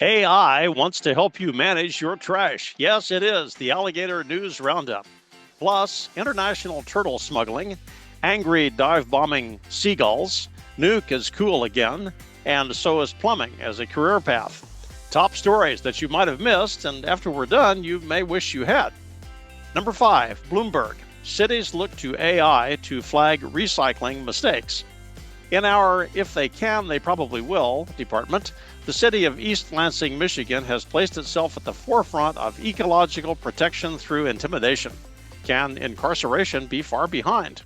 AI wants to help you manage your trash. Yes, it is the Alligator News Roundup. Plus, international turtle smuggling, angry dive bombing seagulls, Nuke is cool again, and so is plumbing as a career path. Top stories that you might have missed, and after we're done, you may wish you had. Number 5, Bloomberg. Cities look to AI to flag recycling mistakes. In our If They Can, They Probably Will department, the city of East Lansing, Michigan has placed itself at the forefront of ecological protection through intimidation. Can incarceration be far behind?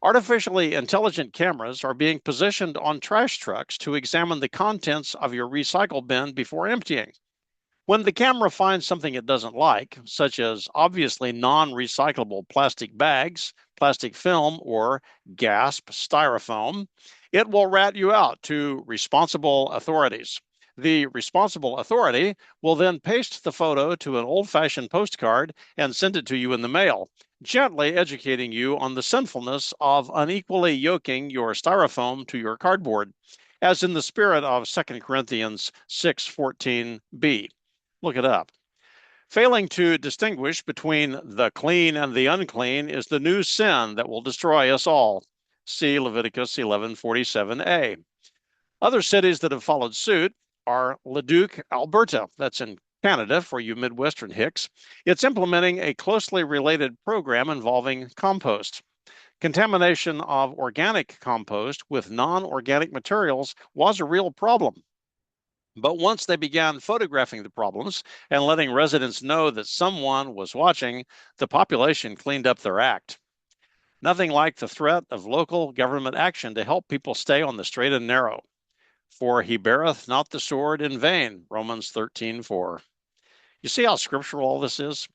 Artificially intelligent cameras are being positioned on trash trucks to examine the contents of your recycle bin before emptying. When the camera finds something it doesn't like, such as obviously non recyclable plastic bags, plastic film, or gasp styrofoam, it will rat you out to responsible authorities. The responsible authority will then paste the photo to an old fashioned postcard and send it to you in the mail, gently educating you on the sinfulness of unequally yoking your styrofoam to your cardboard, as in the spirit of 2 Corinthians 6:14b. Look it up. Failing to distinguish between the clean and the unclean is the new sin that will destroy us all. See Leviticus 11:47a. Other cities that have followed suit are Leduc, Alberta. That's in Canada for you Midwestern hicks. It's implementing a closely related program involving compost. Contamination of organic compost with non-organic materials was a real problem. But once they began photographing the problems and letting residents know that someone was watching, the population cleaned up their act. Nothing like the threat of local government action to help people stay on the straight and narrow. For he beareth not the sword in vain, Romans 13:4. You see how scriptural all this is?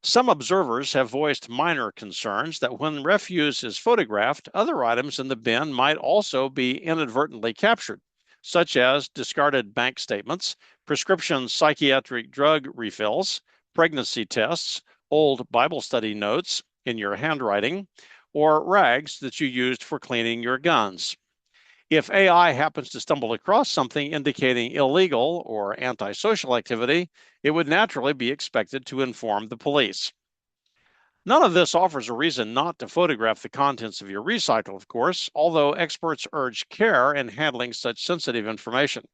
Some observers have voiced minor concerns that when refuse is photographed, other items in the bin might also be inadvertently captured, such as discarded bank statements, prescription psychiatric drug refills, pregnancy tests, old Bible study notes in your handwriting, or rags that you used for cleaning your guns. If AI happens to stumble across something indicating illegal or antisocial activity, it would naturally be expected to inform the police. None of this offers a reason not to photograph the contents of your recycle, of course, although experts urge care in handling such sensitive information.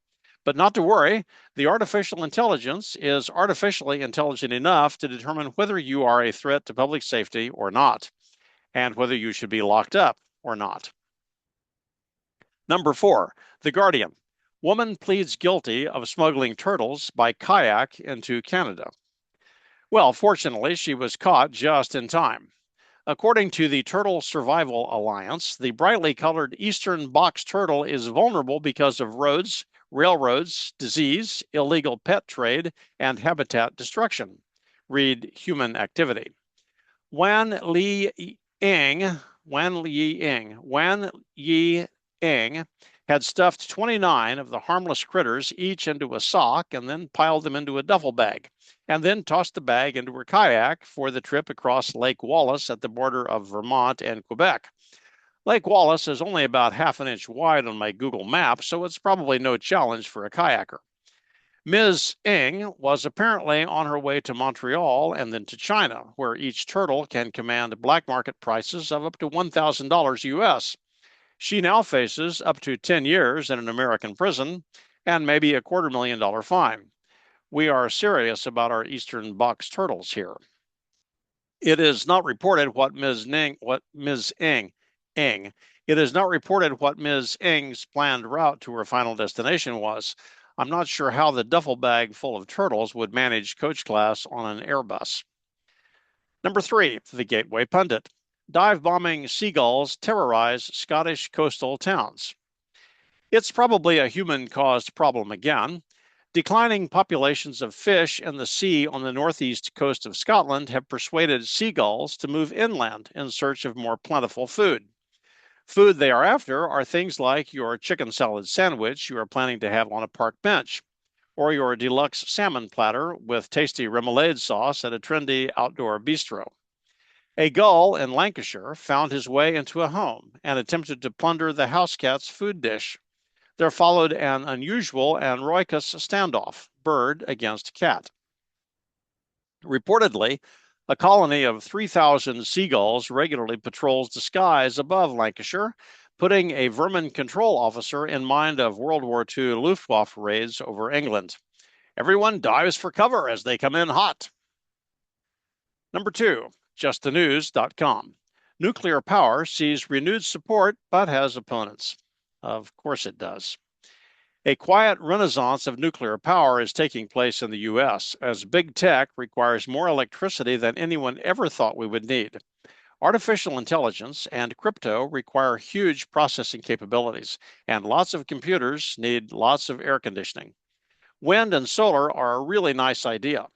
But not to worry, the artificial intelligence is artificially intelligent enough to determine whether you are a threat to public safety or not, and whether you should be locked up or not. Number 4, The Guardian. Woman pleads guilty of smuggling turtles by kayak into Canada. Well, fortunately, she was caught just in time. According to the Turtle Survival Alliance, the brightly colored eastern box turtle is vulnerable because of roads, railroads, disease, illegal pet trade, and habitat destruction. Read human activity. Wan Li Ying, Wan Yi Ying, Wan Yi Ying had stuffed 29 of the harmless critters each into a sock and then piled them into a duffel bag, and then tossed the bag into her kayak for the trip across Lake Wallace at the border of Vermont and Quebec. Lake Wallace is only about half an inch wide on my Google map, so it's probably no challenge for a kayaker. Ms. Ng was apparently on her way to Montreal and then to China, where each turtle can command black market prices of up to $1,000 US. She now faces up to 10 years in an American prison and maybe a $250,000 fine. We are serious about our eastern box turtles here. It is not reported what Ms. Ng, it is not reported what Ms. Ng's planned route to her final destination was. I'm not sure how the duffel bag full of turtles would manage coach class on an Airbus. Number 3, The Gateway Pundit. Dive bombing seagulls terrorize Scottish coastal towns. It's probably a human-caused problem again. Declining populations of fish in the sea on the northeast coast of Scotland have persuaded seagulls to move inland in search of more plentiful food. Food they are after are things like your chicken salad sandwich you are planning to have on a park bench, or your deluxe salmon platter with tasty remoulade sauce at a trendy outdoor bistro. A gull in Lancashire found his way into a home and attempted to plunder the house cat's food dish. There followed an unusual and raucous standoff, bird against cat. Reportedly, a colony of 3,000 seagulls regularly patrols the skies above Lancashire, putting a vermin control officer in mind of World War II Luftwaffe raids over England. Everyone dives for cover as they come in hot. Number 2, justthenews.com. Nuclear power sees renewed support but has opponents. Of course it does. A quiet renaissance of nuclear power is taking place in the U.S. as big tech requires more electricity than anyone ever thought we would need. Artificial intelligence and crypto require huge processing capabilities, and lots of computers need lots of air conditioning. Wind and solar are a really nice idea,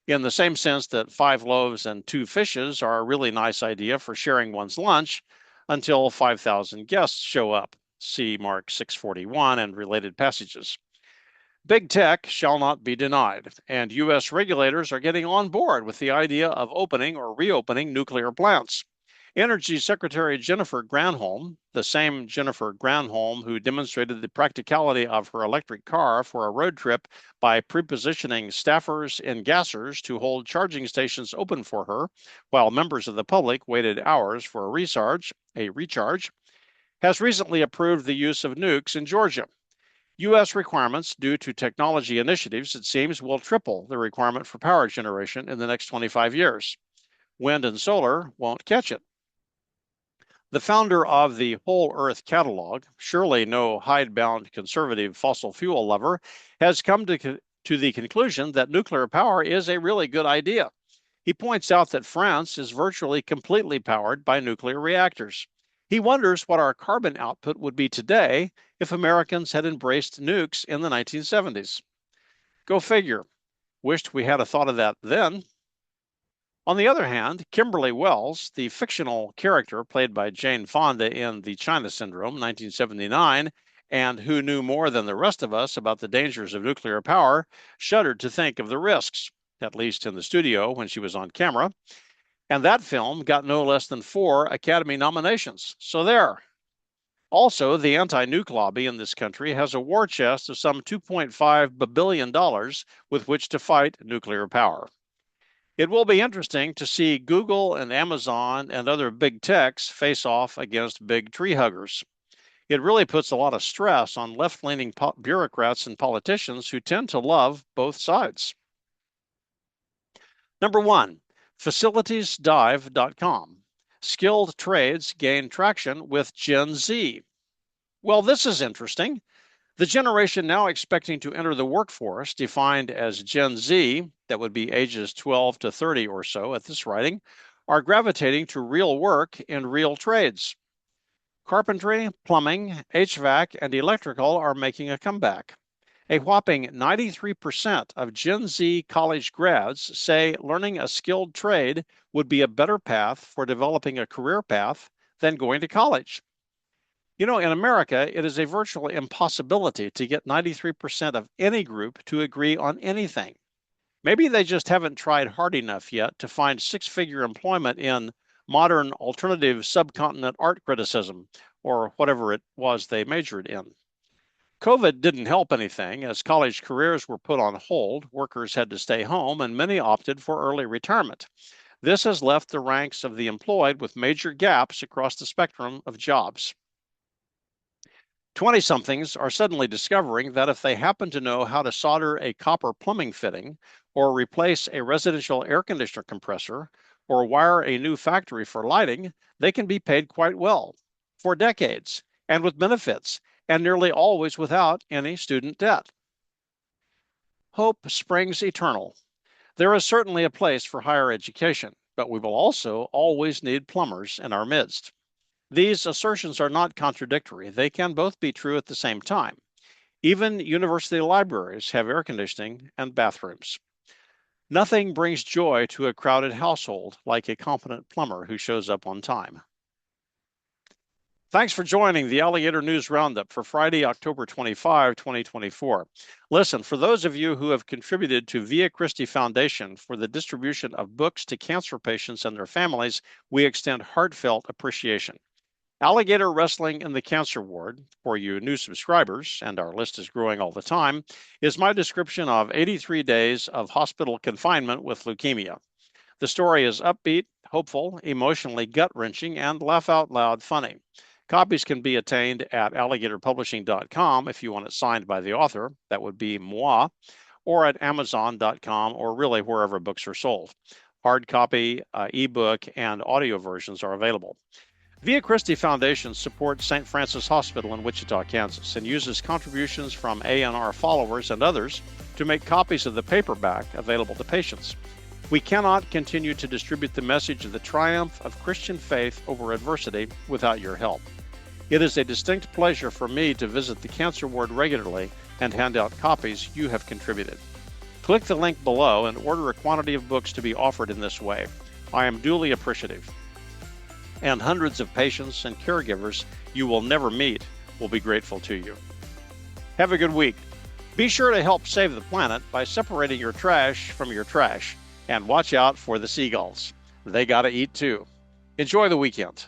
in the same sense that 5 loaves and 2 fishes are a really nice idea for sharing one's lunch until 5,000 guests show up. See Mark 6:41 and related passages. Big tech shall not be denied, and U.S. regulators are getting on board with the idea of opening or reopening nuclear plants. Energy Secretary Jennifer Granholm, the same Jennifer Granholm who demonstrated the practicality of her electric car for a road trip by prepositioning staffers in gassers to hold charging stations open for her, while members of the public waited hours for a recharge, has recently approved the use of nukes in Georgia. U.S. requirements due to technology initiatives, it seems, will triple the requirement for power generation in the next 25 years. Wind and solar won't catch it. The founder of the Whole Earth Catalog, surely no hidebound conservative fossil fuel lover, has come to the conclusion that nuclear power is a really good idea. He points out that France is virtually completely powered by nuclear reactors. He wonders what our carbon output would be today if Americans had embraced nukes in the 1970s. Go figure. Wished we had a thought of that then. On the other hand, Kimberly Wells, the fictional character played by Jane Fonda in The China Syndrome, 1979, and who knew more than the rest of us about the dangers of nuclear power, shuddered to think of the risks, at least in the studio when she was on camera. And that film got no less than 4 Academy nominations. So there. Also, the anti-nuke lobby in this country has a war chest of some $2.5 billion with which to fight nuclear power. It will be interesting to see Google and Amazon and other big techs face off against big tree huggers. It really puts a lot of stress on left-leaning bureaucrats and politicians who tend to love both sides. Number 1, facilitiesdive.com. Skilled trades gain traction with Gen Z. Well, this is interesting. The generation now expecting to enter the workforce, defined as Gen Z, that would be ages 12 to 30 or so at this writing, are gravitating to real work in real trades. Carpentry, plumbing, HVAC, and electrical are making a comeback. A whopping 93% of Gen Z college grads say learning a skilled trade would be a better path for developing a career path than going to college. You know, in America, it is a virtual impossibility to get 93% of any group to agree on anything. Maybe they just haven't tried hard enough yet to find 6-figure employment in modern alternative subcontinent art criticism, or whatever it was they majored in. COVID didn't help anything. As college careers were put on hold, workers had to stay home, and many opted for early retirement. This has left the ranks of the employed with major gaps across the spectrum of jobs. 20-somethings are suddenly discovering that if they happen to know how to solder a copper plumbing fitting, or replace a residential air conditioner compressor, or wire a new factory for lighting, they can be paid quite well, for decades, and with benefits, and nearly always without any student debt. Hope springs eternal. There is certainly a place for higher education, but we will also always need plumbers in our midst. These assertions are not contradictory. They can both be true at the same time. Even university libraries have air conditioning and bathrooms. Nothing brings joy to a crowded household like a competent plumber who shows up on time. Thanks for joining the Alligator News Roundup for Friday, October 25, 2024. Listen, for those of you who have contributed to Via Christi Foundation for the distribution of books to cancer patients and their families, we extend heartfelt appreciation. Alligator Wrestling in the Cancer Ward, for you new subscribers, and our list is growing all the time, is my description of 83 days of hospital confinement with leukemia. The story is upbeat, hopeful, emotionally gut-wrenching, and laugh-out-loud funny. Copies can be attained at alligatorpublishing.com if you want it signed by the author. That would be moi, or at amazon.com, or really wherever books are sold. Hard copy, ebook, and audio versions are available. Via Christi Foundation supports St. Francis Hospital in Wichita, Kansas, and uses contributions from ANR followers and others to make copies of the paperback available to patients. We cannot continue to distribute the message of the triumph of Christian faith over adversity without your help. It is a distinct pleasure for me to visit the cancer ward regularly and hand out copies you have contributed. Click the link below and order a quantity of books to be offered in this way. I am duly appreciative. And hundreds of patients and caregivers you will never meet will be grateful to you. Have a good week. Be sure to help save the planet by separating your trash from your trash, and watch out for the seagulls. They gotta eat too. Enjoy the weekend.